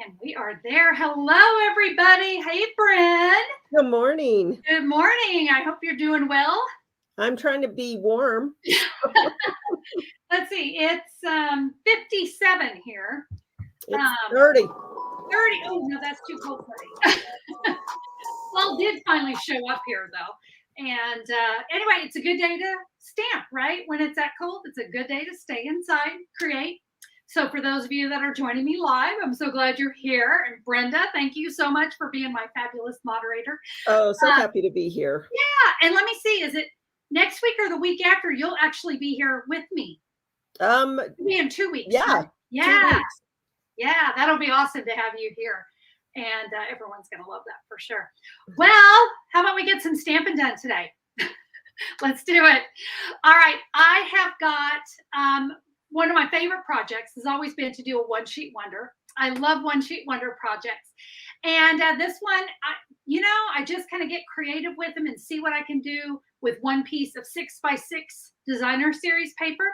And we are there. Hello, everybody. Hey, Bryn. Good morning. Good morning. I hope you're doing well. I'm trying to be warm. Let's see. It's 57 here. It's 30. 30. Oh, no, that's too cold for me. Well, did finally show up here, though. And anyway, it's a good day to stamp, right? When it's that cold, it's a good day to stay inside, create. So for those of you that are joining me live, I'm so glad you're here. And Brenda, thank you so much for being my fabulous moderator. Oh, so happy to be here. Yeah, and let me see, is it next week or the week after? You'll actually be here with me. Maybe in 2 weeks. Yeah. Right? Yeah. 2 weeks. Yeah, that'll be awesome to have you here. And everyone's going to love that for sure. Well, how about we get some stamping done today? Let's do it. All right. I have got one of my favorite projects has always been to do a one sheet wonder. I love one sheet wonder projects. And this one, I just kind of get creative with them and see what I can do with one piece of 6x6 designer series paper.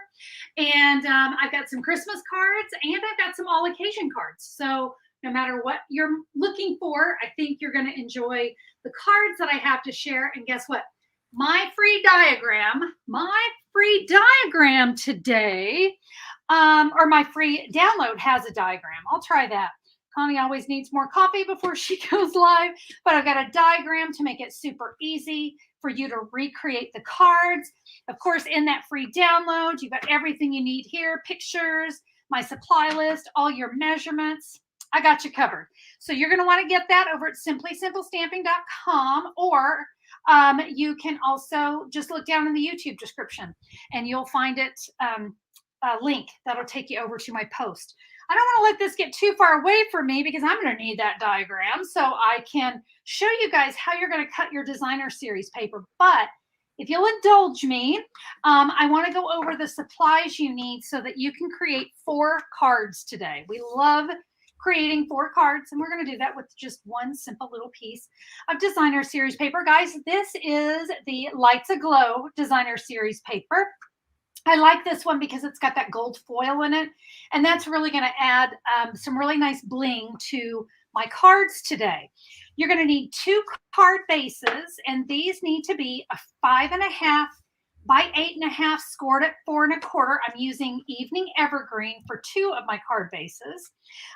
And I've got some Christmas cards and I've got some all occasion cards. So no matter what you're looking for, I think you're going to enjoy the cards that I have to share. And guess what? My free diagram today, or my free download has a diagram. I'll try that. Connie always needs more coffee before she goes live, but I've got a diagram to make it super easy for you to recreate the cards. Of course, in that free download, you've got everything you need here, pictures, my supply list, all your measurements. I got you covered. So you're going to want to get that over at simplysimplestamping.com, or you can also just look down in the YouTube description and you'll find it, a link that'll take you over to my post. I don't want to let this get too far away from me because I'm going to need that diagram so I can show you guys how you're going to cut your designer series paper. But if you'll indulge me, I want to go over the supplies you need so that you can create 4 cards today. We love creating 4 cards, and we're going to do that with just one simple little piece of designer series paper. Guys, this is the Lights Aglow designer series paper. I like this one because it's got that gold foil in it, and that's really going to add some really nice bling to my cards today. You're going to need 2 card bases, and these need to be a 5.5 by 8.5 scored at 4 1/4. I'm using Evening Evergreen for 2 of my card bases.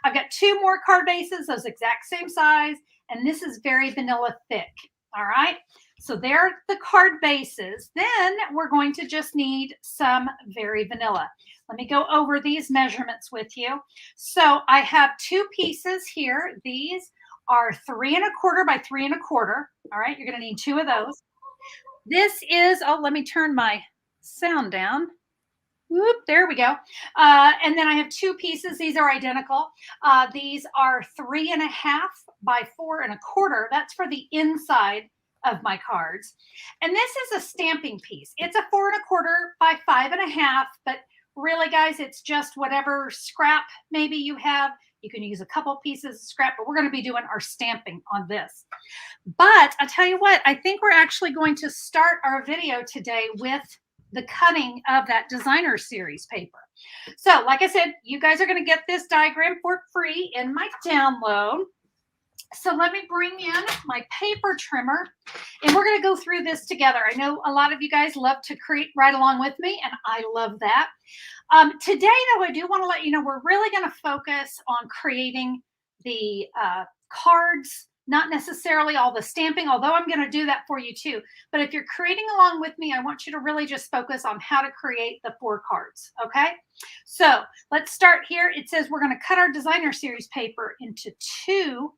I've got 2 more card bases, those exact same size, and this is very vanilla thick. All right. So they're the card bases. Then we're going to just need some very vanilla. Let me go over these measurements with you. So I have 2 pieces here. These are 3 1/4 by 3 1/4. All right. You're going to need 2 of those. This is, oh, let me turn my sound down. Whoop, there we go. And then I have 2 pieces. These are identical. These are 3.5 by 4 1/4. That's for the inside of my cards. And this is a stamping piece. It's a 4 1/4 by 5.5, but really, guys, it's just whatever scrap maybe you have. You can use a couple pieces of scrap, but we're going to be doing our stamping on this. But I'll tell you what, I think we're actually going to start our video today with the cutting of that designer series paper. So like I said, you guys are going to get this diagram for free in my download. So let me bring in my paper trimmer, and we're going to go through this together. I know a lot of you guys love to create right along with me, and I love that. Today, though, I do want to let you know we're really going to focus on creating the cards, not necessarily all the stamping, although I'm going to do that for you too. But if you're creating along with me, I want you to really just focus on how to create the 4 cards, okay? So let's start here. It says we're going to cut our designer series paper into 2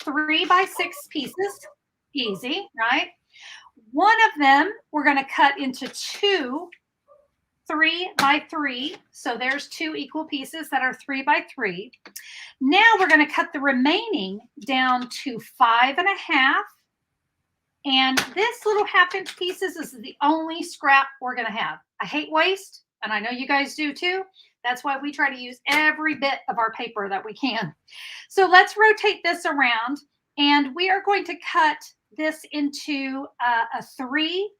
3x6 pieces. Easy, right? One of them we're going to cut into 2 3x3. So there's 2 equal pieces that are 3x3. Now we're going to cut the remaining down to 5.5. And this little 1/2-inch pieces is the only scrap we're going to have. I hate waste, and I know you guys do too. That's why we try to use every bit of our paper that we can. So let's rotate this around, and we are going to cut this into a 3.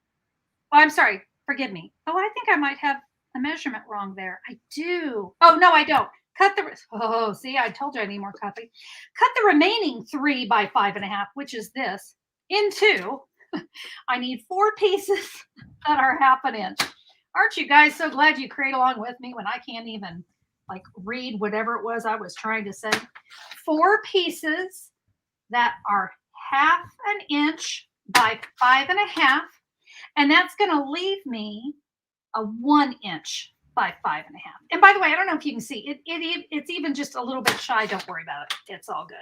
Oh, I'm sorry. Forgive me. Oh, I think I might have a measurement wrong there. I do. Oh, no, I don't. See, I told you I need more copy. Cut the remaining 3 by 5.5, which is this, into, I need 4 pieces that are 1/2 inch. Aren't you guys so glad you create along with me when I can't even like read whatever it was I was trying to say? 4 pieces that are 1/2 inch by 5.5, and that's going to leave me a 1 inch by 5.5. And by the way, I don't know if you can see it. It's even just a little bit shy. Don't worry about it. It's all good.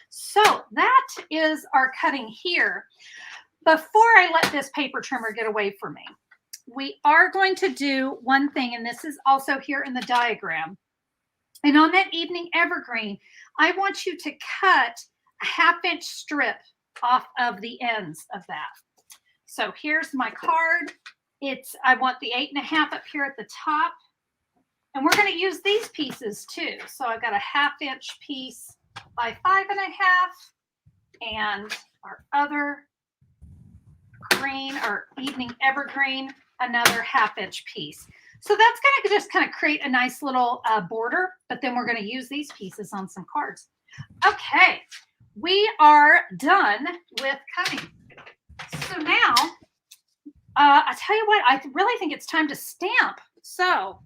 So that is our cutting here. Before I let this paper trimmer get away from me, we are going to do one thing, and this is also here in the diagram. And on that evening evergreen, I want you to cut a 1/2 inch strip off of the ends of that. So here's my card. I want the 8.5 up here at the top. And we're going to use these pieces too. So I've got a 1/2 inch piece by 5.5, and our other green or evening evergreen, another 1/2 inch piece. So that's going to just kind of create a nice little border, but then we're going to use these pieces on some cards. Okay, we are done with cutting. So now, I tell you what, I really think it's time to stamp. So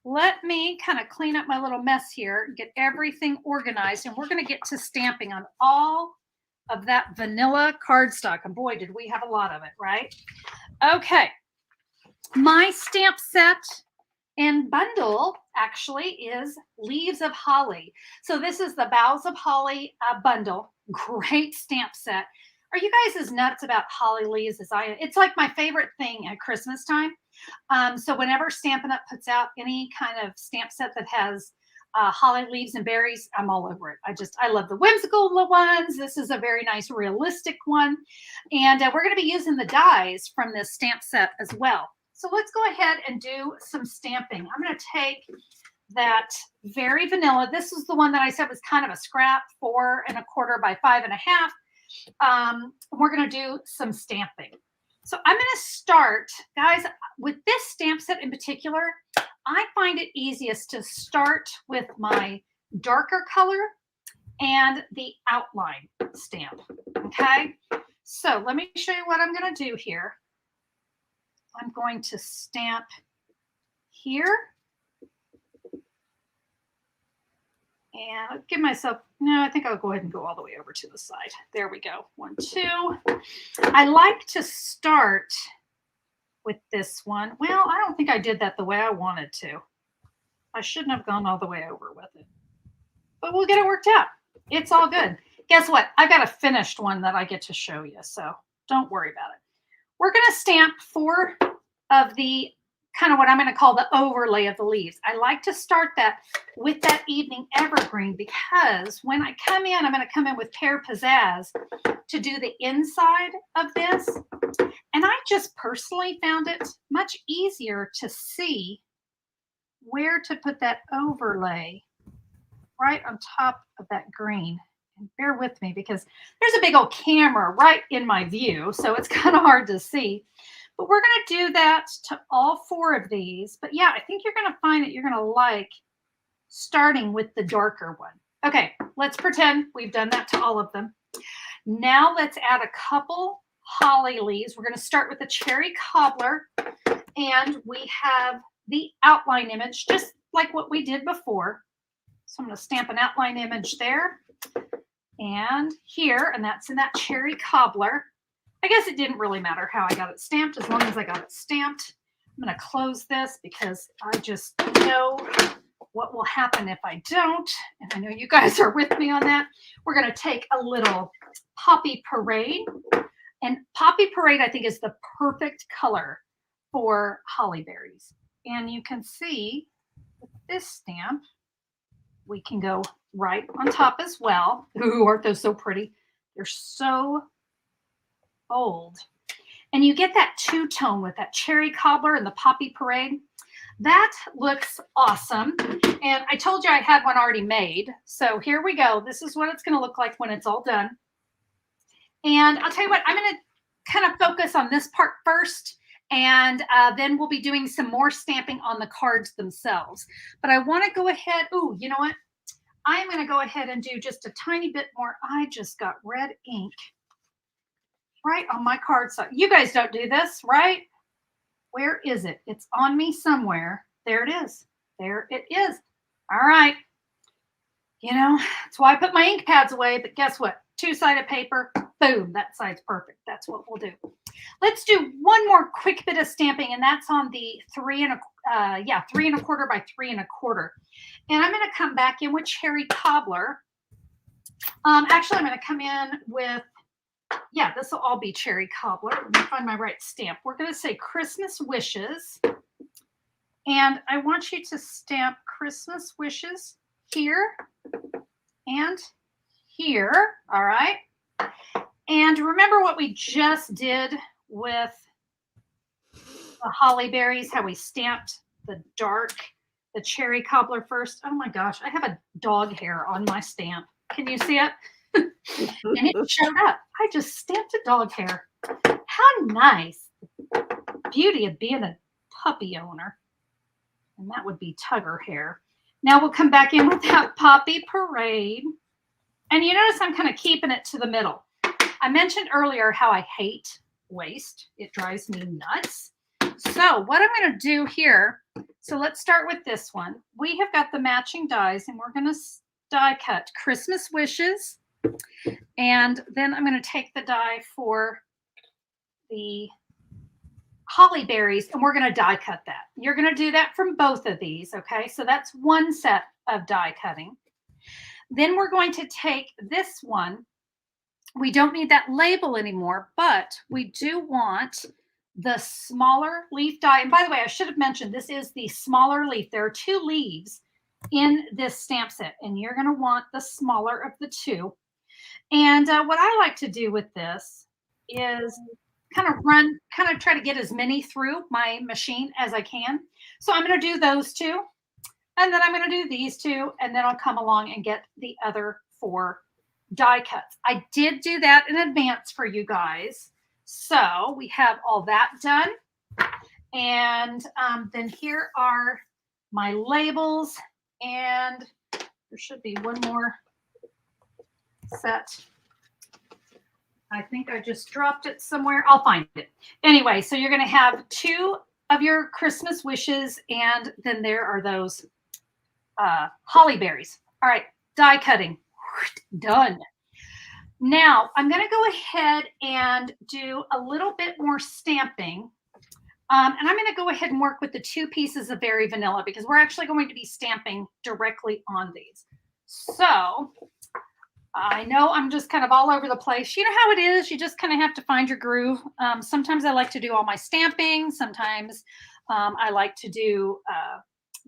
let me kind of clean up my little mess here, get everything organized, and we're going to get to stamping on all of that vanilla cardstock. And boy, did we have a lot of it, right? Okay. My stamp set and bundle actually is Leaves of Holly. So this is the Boughs of Holly bundle. Great stamp set. Are you guys as nuts about holly leaves as I am? It's like my favorite thing at Christmas time. So whenever Stampin' Up! Puts out any kind of stamp set that has holly leaves and berries, I'm all over it. I love the whimsical ones. This is a very nice realistic one. And we're going to be using the dies from this stamp set as well. So let's go ahead and do some stamping. I'm going to take that very vanilla. This is the one that I said was kind of a scrap, 4 1/4 by 5.5. We're going to do some stamping. So I'm going to start, guys, with this stamp set in particular. I find it easiest to start with my darker color and the outline stamp. Okay, so let me show you what I'm going to do here. I'm going to stamp here. And I'll give myself, no, I think I'll go ahead and go all the way over to the side. There we go. 1, 2. I like to start with this one. Well, I don't think I did that the way I wanted to. I shouldn't have gone all the way over with it. But we'll get it worked out. It's all good. Guess what? I've got a finished one that I get to show you. So don't worry about it. We're going to stamp 4 of the kind of what I'm going to call the overlay of the leaves. I like to start that with that evening evergreen because when I come in, I'm going to come in with Pear Pizzazz to do the inside of this. And I just personally found it much easier to see where to put that overlay right on top of that green. And bear with me because there's a big old camera right in my view, so it's kind of hard to see. But we're going to do that to all 4 of these. But yeah, I think you're going to find that you're going to like starting with the darker one. Okay, let's pretend we've done that to all of them. Now let's add a couple holly leaves. We're going to start with the cherry cobbler. And we have the outline image, just like what we did before. So I'm going to stamp an outline image there and here, and that's in that cherry cobbler. I guess it didn't really matter how I got it stamped as long as I got it stamped. I'm going to close this because I just know what will happen if I don't. And I know you guys are with me on that. We're going to take a little Poppy Parade. And Poppy Parade, I think, is the perfect color for holly berries. And you can see with this stamp, we can go right on top as well. Ooh, aren't those so pretty? They're so old. And you get that two-tone with that cherry cobbler and the Poppy Parade. That looks awesome. And I told you I had one already made. So here we go. This is what it's going to look like when it's all done. And I'll tell you what, I'm going to kind of focus on this part first. And then we'll be doing some more stamping on the cards themselves. But I want to go ahead. Oh, you know what? I am going to go ahead and do just a tiny bit more. I just got red ink right on my card. So you guys don't do this, right? Where is it? It's on me somewhere. There it is. There it is. All right. You know, that's why I put my ink pads away. But guess what? Two-sided paper. Boom. That side's perfect. That's what we'll do. Let's do one more quick bit of stamping, and that's on the 3 1/4 by 3 1/4. And I'm going to come back in with Cherry Cobbler. Actually, I'm going to come in with, this will all be Cherry Cobbler. Let me find my right stamp. We're going to say Christmas Wishes. And I want you to stamp Christmas Wishes here and here. All right. And remember what we just did with the holly berries, how we stamped the Cherry Cobbler first. Oh my gosh, I have a dog hair on my stamp. Can you see it? And it showed up. I just stamped a dog hair. How nice. Beauty of being a puppy owner. And that would be Tugger hair. Now we'll come back in with that Poppy Parade. And you notice I'm kind of keeping it to the middle. I mentioned earlier how I hate waste. It drives me nuts. So what I'm going to do here, so let's start with this one. We have got the matching dies, and we're going to die cut Christmas Wishes. And then I'm going to take the die for the holly berries, and we're going to die cut that. You're going to do that from both of these, okay? So that's one set of die cutting. Then we're going to take this one. We don't need that label anymore, but we do want the smaller leaf die. And by the way, I should have mentioned this is the smaller leaf. There are 2 leaves in this stamp set, and you're going to want the smaller of the 2. And what I like to do with this is kind of try to get as many through my machine as I can. So I'm going to do those 2, and then I'm going to do these 2, and then I'll come along and get the other 4 die cuts. I did do that in advance for you guys. So we have all that done. And then here are my labels. And there should be one more set. I think I just dropped it somewhere. I'll find it. Anyway, so you're going to have 2 of your Christmas Wishes. And then there are those holly berries. All right, die cutting. Done. Now I'm going to go ahead and do a little bit more stamping. And I'm going to go ahead and work with the 2 pieces of Very Vanilla because we're actually going to be stamping directly on these. So I know I'm just kind of all over the place. You know how it is. You just kind of have to find your groove. Sometimes I like to do all my stamping. Sometimes I like to do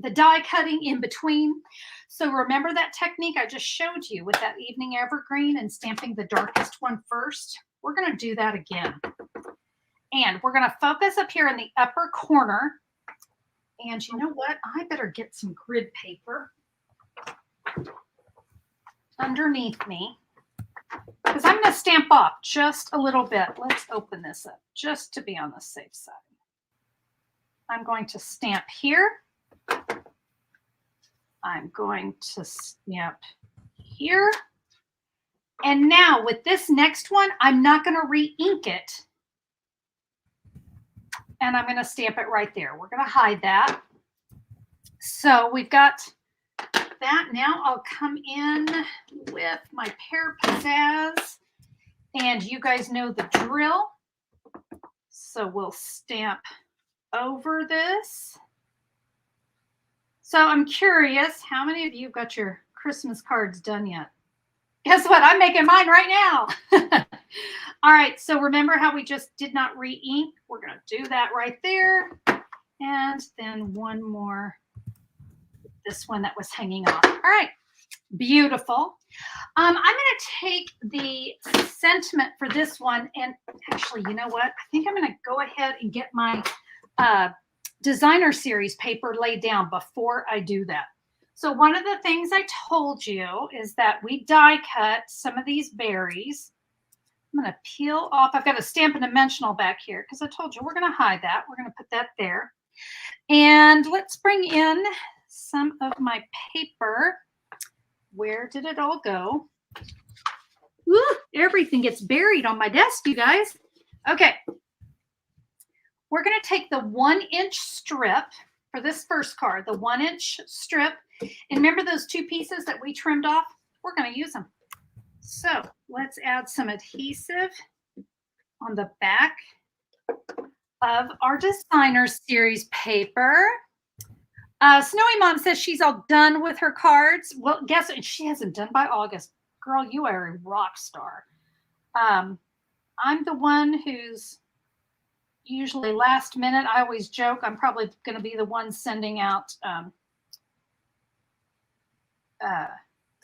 the die cutting in between. So remember that technique I just showed you with that evening evergreen and stamping the darkest one first? We're going to do that again. And we're going to focus up here in the upper corner. And you know what? I better get some grid paper underneath me because I'm going to stamp off just a little bit. Let's open this up just to be on the safe side. I'm going to stamp here. I'm going to stamp here. And now with this next one, I'm not going to re-ink it. And I'm going to stamp it right there. We're going to hide that. So we've got that. Now I'll come in with my Pear Pizzazz. And you guys know the drill. So we'll stamp over this. So I'm curious, how many of you got your Christmas cards done yet? Guess what? I'm making mine right now. All right. So remember how we just did not re-ink? We're going to do that right there. And then one more. This one that was hanging off. All right. Beautiful. I'm going to take the sentiment for this one. And actually, you know what? I think I'm going to go ahead and get my designer series paper laid down before I do that. So one of the things I told you is that we die cut some of these berries I'm going to peel off. I've got to stamp a dimensional back here because I told you we're going to hide that. We're going to put that there. And let's bring in some of my paper. Where did it all go? Ooh, everything gets buried on my desk, you guys. Okay. We're going to take the 1-inch strip for this first card, the 1-inch strip. And remember those 2 pieces that we trimmed off? We're going to use them. So let's add some adhesive on the back of our designer series paper. Snowy Mom says she's all done with her cards. Well, guess what? She hasn't done by August. Girl, you are a rock star. I'm the one who's usually last minute. I always joke I'm probably going to be the one sending out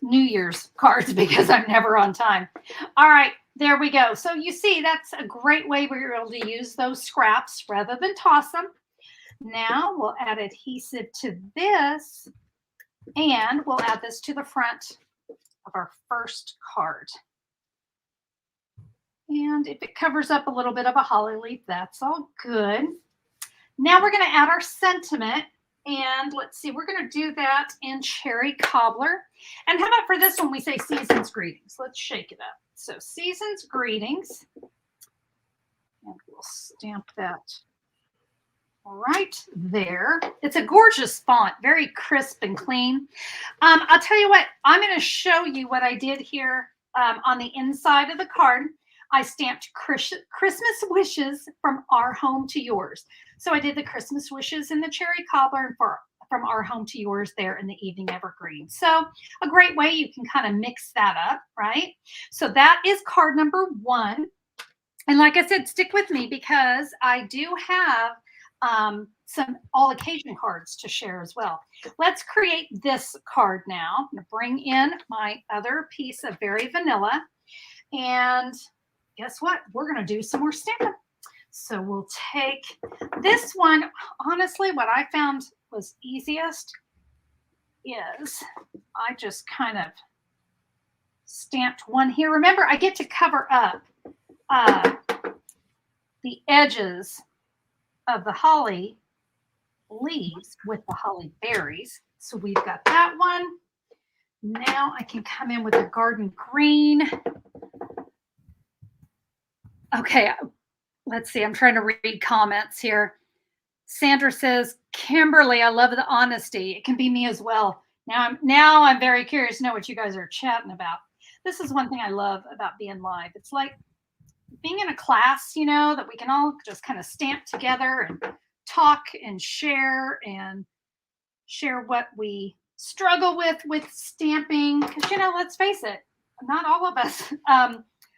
New Year's cards because I'm never on time. All right, there we go. So you see, that's a great way we're able to use those scraps rather than toss them. Now we'll add adhesive to this, and we'll add this to the front of our first card. And if it covers up a little bit of a holly leaf, that's all good. Now we're going to add our sentiment. And let's see, we're going to do that in cherry cobbler. And how about for this one, we say season's greetings. Let's shake it up. So season's greetings. And we'll stamp that right there. It's a gorgeous font, very crisp and clean. I'll tell you what, I'm going to show you what I did here on the inside of the card. I stamped Christmas wishes from our home to yours. So I did the Christmas wishes in the cherry cobbler and from our home to yours there in the evening evergreen. So a great way you can kind of mix that up, right? So that is card number 1. And like I said, stick with me because I do have some all occasion cards to share as well. Let's create this card now. I'm going to bring in my other piece of Very Vanilla. And guess what? We're going to do some more stamping. So we'll take this one. Honestly, what I found was easiest is I just kind of stamped one here. Remember, I get to cover up the edges of the holly leaves with the holly berries. So we've got that one. Now I can come in with the garden green. Okay, let's see. I'm trying to read comments here. Sandra says, Kimberly, I love the honesty. It can be me as well. Now I'm very curious to know what you guys are chatting about. This is one thing I love about being live. It's like being in a class, you know, that we can all just kind of stamp together and talk and share what we struggle with stamping. Because, you know, let's face it, not all of us.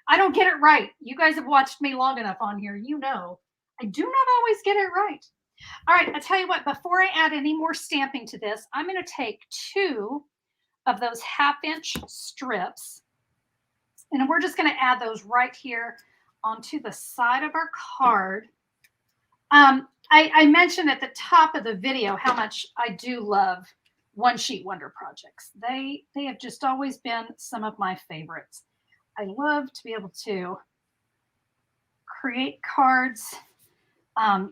I don't get it right. You guys have watched me long enough on here. You know, I do not always get it right. All right, I tell you what, before I add any more stamping to this, I'm going to take 2 of those 1/2-inch strips, and we're just going to add those right here onto the side of our card. I mentioned at the top of the video how much I do love One Sheet Wonder projects. They have just always been some of my favorites. I love to be able to create cards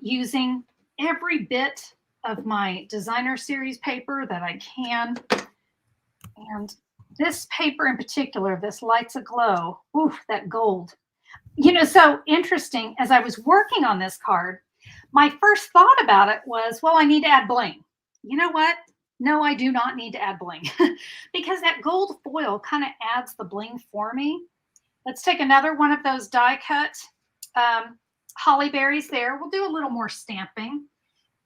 using every bit of my designer series paper that I can. And this paper in particular, this Lights Aglow, oof, that gold. You know, so interesting, as I was working on this card, my first thought about it was, well, I need to add bling. You know what? No, I do not need to add bling because that gold foil kind of adds the bling for me. Let's take another one of those die cut holly berries there. We'll do a little more stamping.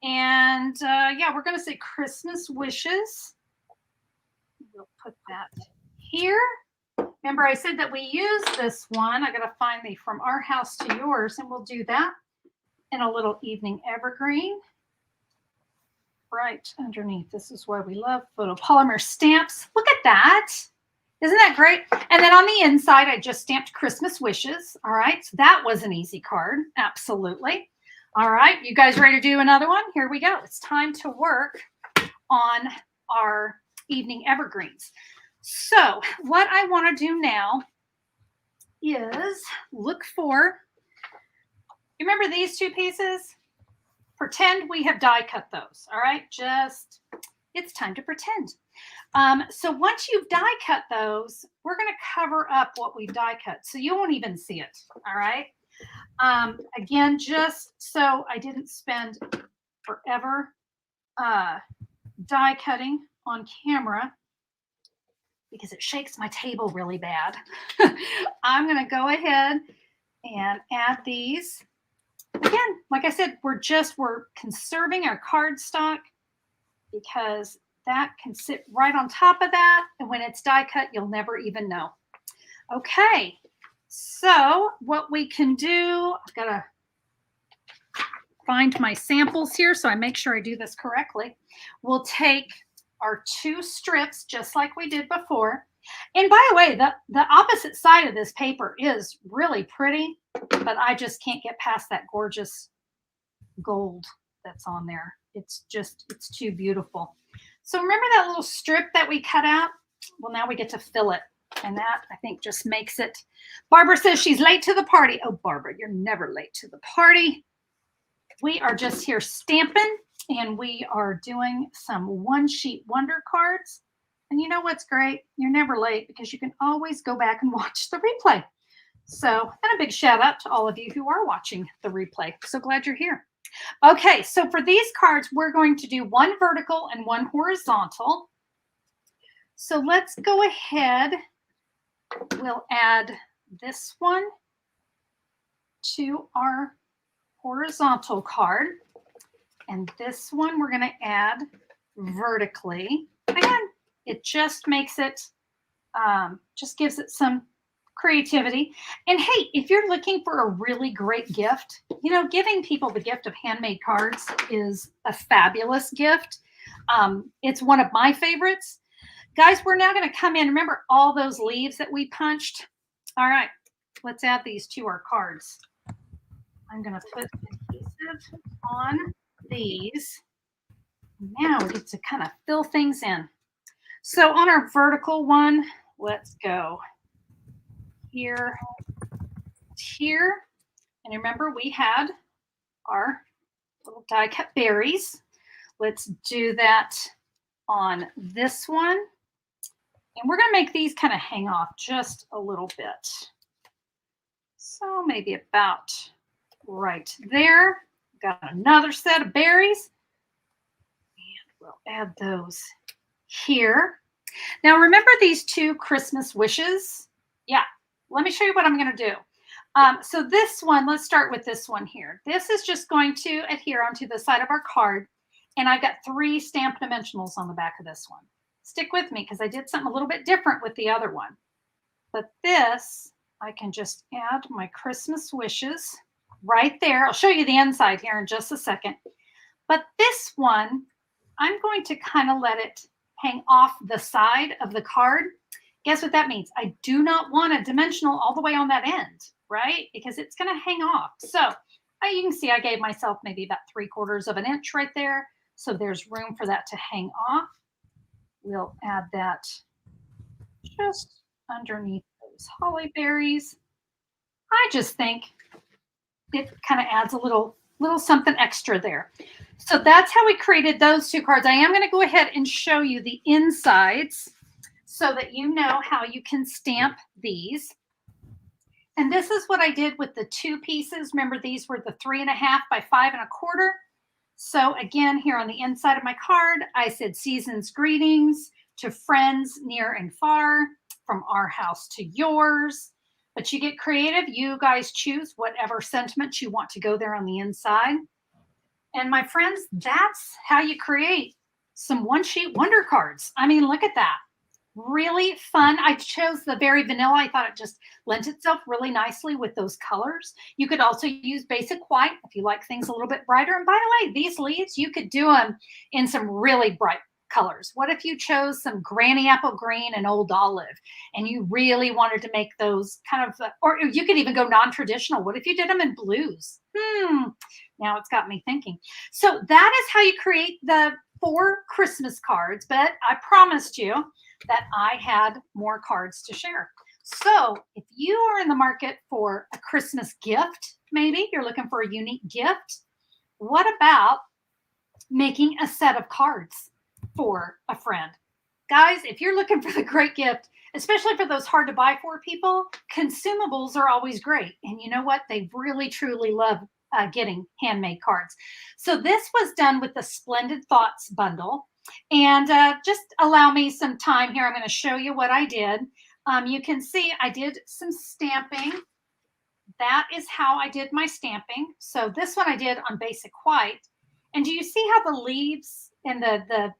And yeah, we're going to say Christmas wishes. We'll put that here. Remember, I said that we use this one. I got to find the From Our House to Yours, and we'll do that in a little evening evergreen right underneath. This is why we love photopolymer stamps. Look at that. Isn't that great? And then on the inside, I just stamped Christmas wishes. All right, so that was an easy card. Absolutely. All right, you guys ready to do another one? Here we go. It's time to work on our evening evergreens. So what I want to do now is look for, you remember these two pieces? Pretend we have die cut those. All right, just it's time to pretend. So once you've die cut those, we're going to cover up what we've die cut, so you won't even see it. All right. Again, just so I didn't spend forever die cutting on camera because it shakes my table really bad. I'm going to go ahead and add these. Again, like I said, we're conserving our cardstock because that can sit right on top of that. And when it's die cut, you'll never even know. Okay, so what we can do, I've got to find my samples here so I make sure I do this correctly. We'll take our two strips just like we did before. And by the way, the opposite side of this paper is really pretty, but I just can't get past that gorgeous gold that's on there. It's too beautiful. So remember that little strip that we cut out? Well, now we get to fill it. And that, I think, just makes it. Barbara says she's late to the party. Oh, Barbara, you're never late to the party. We are just here stamping, and we are doing some one-sheet wonder cards. And you know what's great? You're never late because you can always go back and watch the replay. So, and a big shout out to all of you who are watching the replay. So glad you're here. Okay, so for these cards, we're going to do one vertical and one horizontal. So let's go ahead. We'll add this one to our horizontal card. And this one we're going to add vertically. Again, it just makes it, just gives it some creativity. And hey, if you're looking for a really great gift, you know, giving people the gift of handmade cards is a fabulous gift. It's one of my favorites. Guys, we're now going to come in. Remember all those leaves that we punched? All right, let's add these to our cards. I'm going to put adhesive on these. Now we get to kind of fill things in. So on our vertical one, let's go here, here. And remember, we had our little die cut berries. Let's do that on this one. And we're going to make these kind of hang off just a little bit. So maybe about right there. Got another set of berries. And we'll add those here. Now remember these two Christmas wishes? Yeah, let me show you what I'm going to do. So this one, let's start with this one here. This is just going to adhere onto the side of our card. And I've got 3 stamped dimensionals on the back of this one. Stick with me because I did something a little bit different with the other one. But this, I can just add my Christmas wishes right there. I'll show you the inside here in just a second. But this one, I'm going to kind of let it hang off the side of the card. Guess what that means? I do not want a dimensional all the way on that end, right? Because it's going to hang off. So you can see I gave myself maybe about 3/4 of an inch right there. So there's room for that to hang off. We'll add that just underneath those holly berries. I just think it kind of adds a little something extra there. So that's how we created those 2 cards. I am going to go ahead and show you the insides so that you know how you can stamp these. And this is what I did with the 2 pieces. Remember, these were the 3.5 by 5.25. So again, here on the inside of my card, I said season's greetings to friends near and far, from our house to yours. But you get creative. You guys choose whatever sentiment you want to go there on the inside. And my friends, that's how you create some one-sheet wonder cards. I mean, look at that. Really fun. I chose the very vanilla. I thought it just lent itself really nicely with those colors. You could also use basic white if you like things a little bit brighter. And by the way, these leaves, you could do them in some really bright colors. What if you chose some granny apple green and old olive and you really wanted to make those kind of, or you could even go non-traditional. What if you did them in blues? Now it's got me thinking. So that is how you create the 4 Christmas cards, but I promised you that I had more cards to share. So if you are in the market for a Christmas gift, maybe you're looking for a unique gift, what about making a set of cards for a friend? Guys, if you're looking for the great gift, especially for those hard to buy for people, consumables are always great. And you know what? They really, truly love getting handmade cards. So this was done with the Splendid Thoughts bundle. And just allow me some time here. I'm going to show you what I did. You can see I did some stamping. That is how I did my stamping. So this one I did on basic white. And do you see how the leaves and the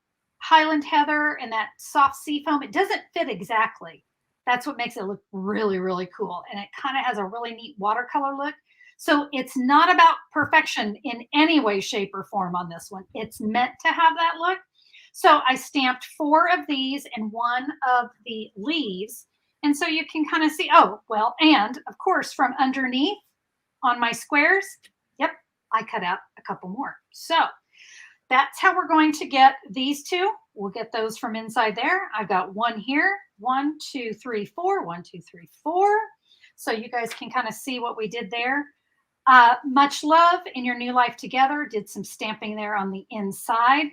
Highland heather and that soft sea foam, it doesn't fit exactly. That's what makes it look really, really cool. And it kind of has a really neat watercolor look. So it's not about perfection in any way, shape, or form on this one. It's meant to have that look. So I stamped 4 of these and 1 of the leaves. And so you can kind of see, oh, well, and of course, from underneath on my squares, yep, I cut out a couple more. So that's how we're going to get these 2. We'll get those from inside there. I've got 1 here, 1, 2, 3, 4, 1, 2, 3, 4. So you guys can kind of see what we did there. Much love in your new life together. Did some stamping there on the inside.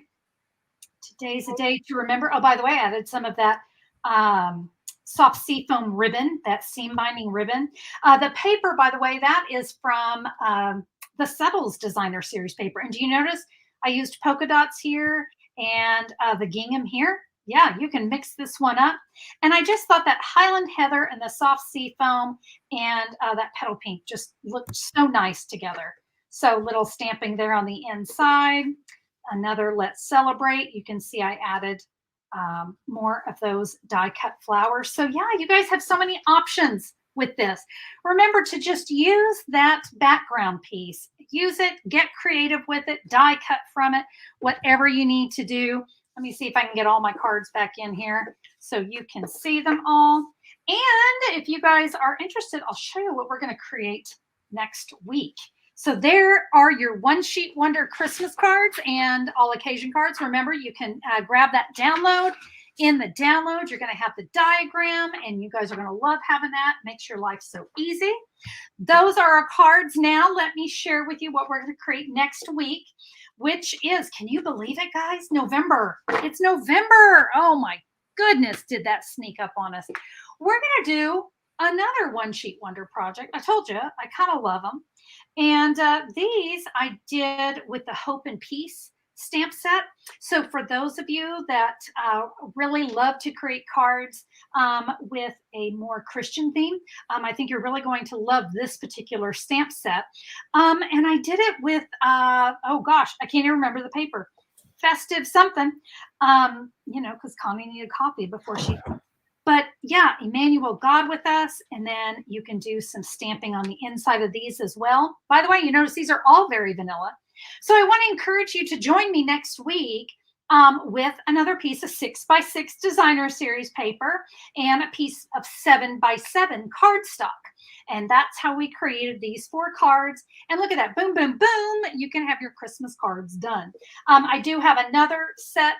Today's a day to remember. Oh, by the way, I added some of that soft sea foam ribbon, that seam binding ribbon. The paper, by the way, that is from the Settles Designer Series paper. And do you notice I used polka dots here and the gingham here? Yeah, you can mix this one up. And I just thought that Highland heather and the soft sea foam and that petal pink just looked so nice together. So little stamping there on the inside. Another Let's Celebrate. You can see I added more of those die cut flowers. So yeah, you guys have so many options with this. Remember to just use that background piece. Use it, get creative with it, die cut from it, whatever you need to do. Let me see if I can get all my cards back in here so you can see them all. And if you guys are interested, I'll show you what we're going to create next week. So there are your One Sheet Wonder Christmas cards and all occasion cards. Remember, you can grab that download. In the download, you're going to have the diagram, and you guys are going to love having that. Makes your life so easy. Those are our cards. Now, let me share with you what we're going to create next week, which is, can you believe it, guys? November. It's November. Oh, my goodness, did that sneak up on us. We're going to do another One Sheet Wonder project. I told you, I kind of love them. And these I did with the Hope and Peace stamp set. So for those of you that really love to create cards with a more Christian theme, I think you're really going to love this particular stamp set. And I did it with, oh gosh, I can't even remember the paper. Festive something, you know, because Connie needed coffee before she... But yeah, Emmanuel, God with us. And then you can do some stamping on the inside of these as well. By the way, you notice these are all very vanilla. So I want to encourage you to join me next week with another piece of 6x6 Designer Series paper and a piece of 7x7 cardstock. And that's how we created these 4 cards. And look at that, boom, boom, boom. You can have your Christmas cards done. I do have another set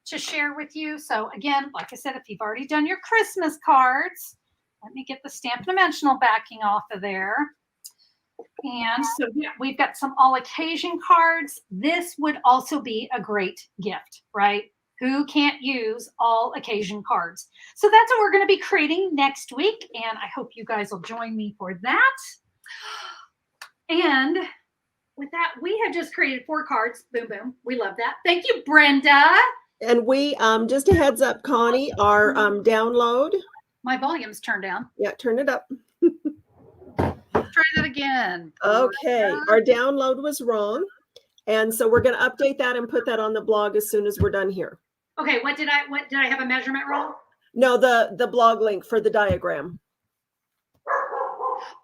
to share with you. So again, like I said, if you've already done your Christmas cards, let me get the Stamped Dimensional backing off of there. And so yeah, we've got some all occasion cards. This would also be a great gift, right? Who can't use all occasion cards? So that's what we're going to be creating next week. And I hope you guys will join me for that. And with that, we have just created 4 cards. Boom, boom. We love that. Thank you, Brenda. And we, just a heads up, Connie, our download. My volume's turned down. Yeah, turn it up. Try that again. Okay, our download was wrong. And so we're going to update that and put that on the blog as soon as we're done here. Okay, what did I have a measurement wrong? No, the blog link for the diagram.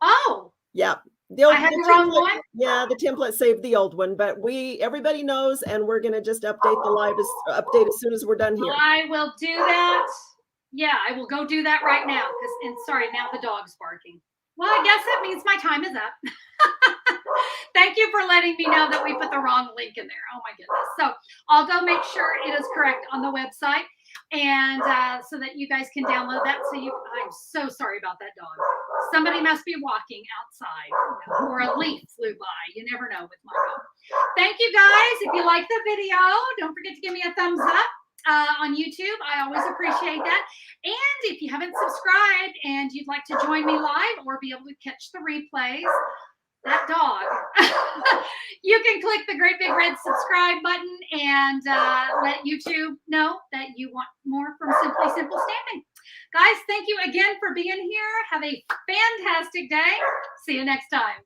Oh. Yeah. I had the wrong one? Yeah, the template saved the old one, but everybody knows, and we're going to just update the live update as soon as we're done here. I will do that. Yeah, I will go do that right now. And sorry, now the dog's barking. Well, I guess that means my time is up. Thank you for letting me know that we put the wrong link in there. Oh my goodness. So I'll go make sure it is correct on the website. and so that you guys can download that. I'm so sorry about that dog. Somebody must be walking outside, or a leaf flew by. You never know with my dog. Thank you guys. If you like the video, don't forget to give me a thumbs up. On YouTube. I always appreciate that. And if you haven't subscribed and you'd like to join me live or be able to catch the replays, that dog, you can click the great big red subscribe button and let YouTube know that you want more from Simply Simple Stamping. Guys, thank you again for being here. Have a fantastic day. See you next time.